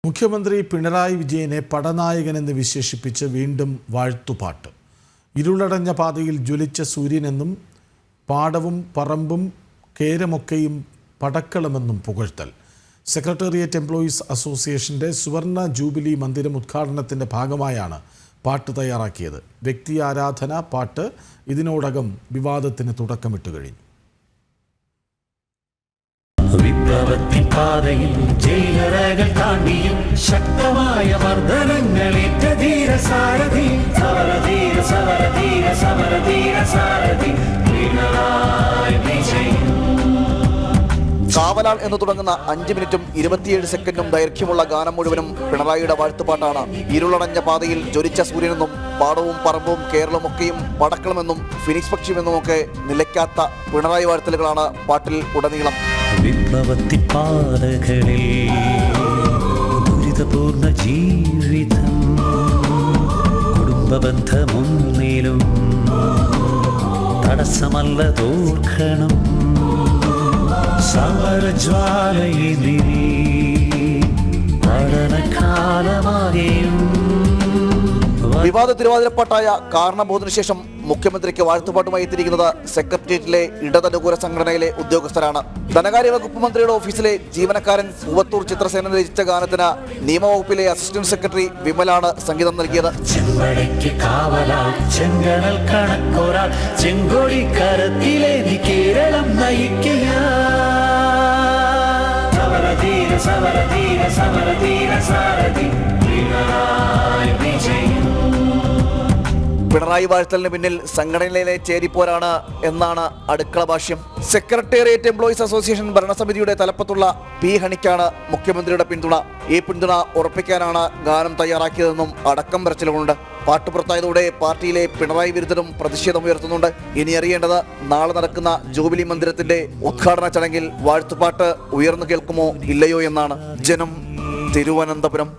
മുഖ്യമന്ത്രി പിണറായി വിജയനെ പടനായകനെന്ന് വിശേഷിപ്പിച്ച് വീണ്ടും വാഴ്ത്തുപാട്ട്. ഇരുളടഞ്ഞ പാതയിൽ ജ്വലിച്ച സൂര്യനെന്നും പാടവും പറമ്പും കേരമൊക്കെയും പടക്കളമെന്നും പുകഴ്ത്തൽ. സെക്രട്ടേറിയറ്റ് എംപ്ലോയീസ് അസോസിയേഷൻ്റെ സുവർണ ജൂബിലി മന്ദിരം ഉദ്ഘാടനത്തിൻ്റെ ഭാഗമായാണ് പാട്ട് തയ്യാറാക്കിയത്. വ്യക്തി ആരാധന പാട്ട് ഇതിനോടകം വിവാദത്തിന് തുടക്കമിട്ട് കഴിഞ്ഞു. വിപ്ലവത്തിൻ ജയിലറകൾ താണ്ടിയും ശക്തമായ മർദ്ദനങ്ങളേറ്റ ധീര സാരഥി സമരധീര സമരധീര സമരധീര സാരഥി പിണറായി വിജയൻ. കാവലാൾ എന്ന് തുടങ്ങുന്ന 5 മിനിറ്റും 27 സെക്കൻഡും ദൈർഘ്യമുള്ള ഗാനം മുഴുവനും പിണറായിയുടെ വാഴ്ത്തുപാട്ടാണ്. ഇരുളടഞ്ഞ പാതയിൽ ജ്വലിച്ച സൂര്യനെന്നും പാടവും പറമ്പും കേരളമൊക്കെയും പടക്കളമെന്നും ഫിനിക്സ് പക്ഷിയുമെന്നുമൊക്കെ നിലയ്ക്കാത്ത പിണറായി വാഴ്ത്തലുകളാണ് പാട്ടിൽ ഉടനീളം. വിപ്ലവത്തിൻ പാതകളിൽ ദുരിതപൂർണ്ണ ജീവിതം, കുടുംബബന്ധമൊന്നിലും തടസ്സമല്ല തോർക്കണം. സമരജ്വാലയിലെ പഠനകാലമാകെയും വിവാദ തിരുവാതിരപ്പാട്ടായ കാരണബോധത്തിന് ശേഷം മുഖ്യമന്ത്രിക്ക് വാഴ്ത്തുപാട്ടുമായി എത്തിയിരിക്കുന്നത് സെക്രട്ടേറിയറ്റിലെ ഇടതനുകൂല സംഘടനയിലെ ഉദ്യോഗസ്ഥരാണ്. ധനകാര്യ വകുപ്പ് മന്ത്രിയുടെ ഓഫീസിലെ ജീവനക്കാരൻ പൂവത്തൂർ ചിത്രസേന രചിച്ച ഗാനത്തിന് നിയമവകുപ്പിലെ അസിസ്റ്റന്റ് സെക്രട്ടറി വിമലാണ് സംഗീതം നൽകിയത്. പിണറായി വാഴ്ത്തലിന് പിന്നിൽ സംഘടനയിലെ ചേരിപ്പോരാണ് എന്നാണ് അടുക്കള ഭാഷ്യം. സെക്രട്ടേറിയറ്റ് എംപ്ലോയീസ് അസോസിയേഷൻ ഭരണസമിതിയുടെ തലപ്പത്തുള്ള പി ഹണിക്കാണ് മുഖ്യമന്ത്രിയുടെ പിന്തുണ. ഈ പിന്തുണ ഉറപ്പിക്കാനാണ് ഗാനം തയ്യാറാക്കിയതെന്നും അടക്കം പറച്ചിലുകളുണ്ട്. പാട്ട് പുറത്തായതോടെ പാർട്ടിയിലെ പിണറായി വിരുദ്ധരും പ്രതിഷേധമുയർത്തുന്നുണ്ട്. ഇനി അറിയേണ്ടത് നാളെ നടക്കുന്ന ജൂബിലി മന്ദിരത്തിന്റെ ഉദ്ഘാടന ചടങ്ങിൽ വാഴ്ത്തുപാട്ട് ഉയർന്നു കേൾക്കുമോ ഇല്ലയോ എന്നാണ്. ജനം, തിരുവനന്തപുരം.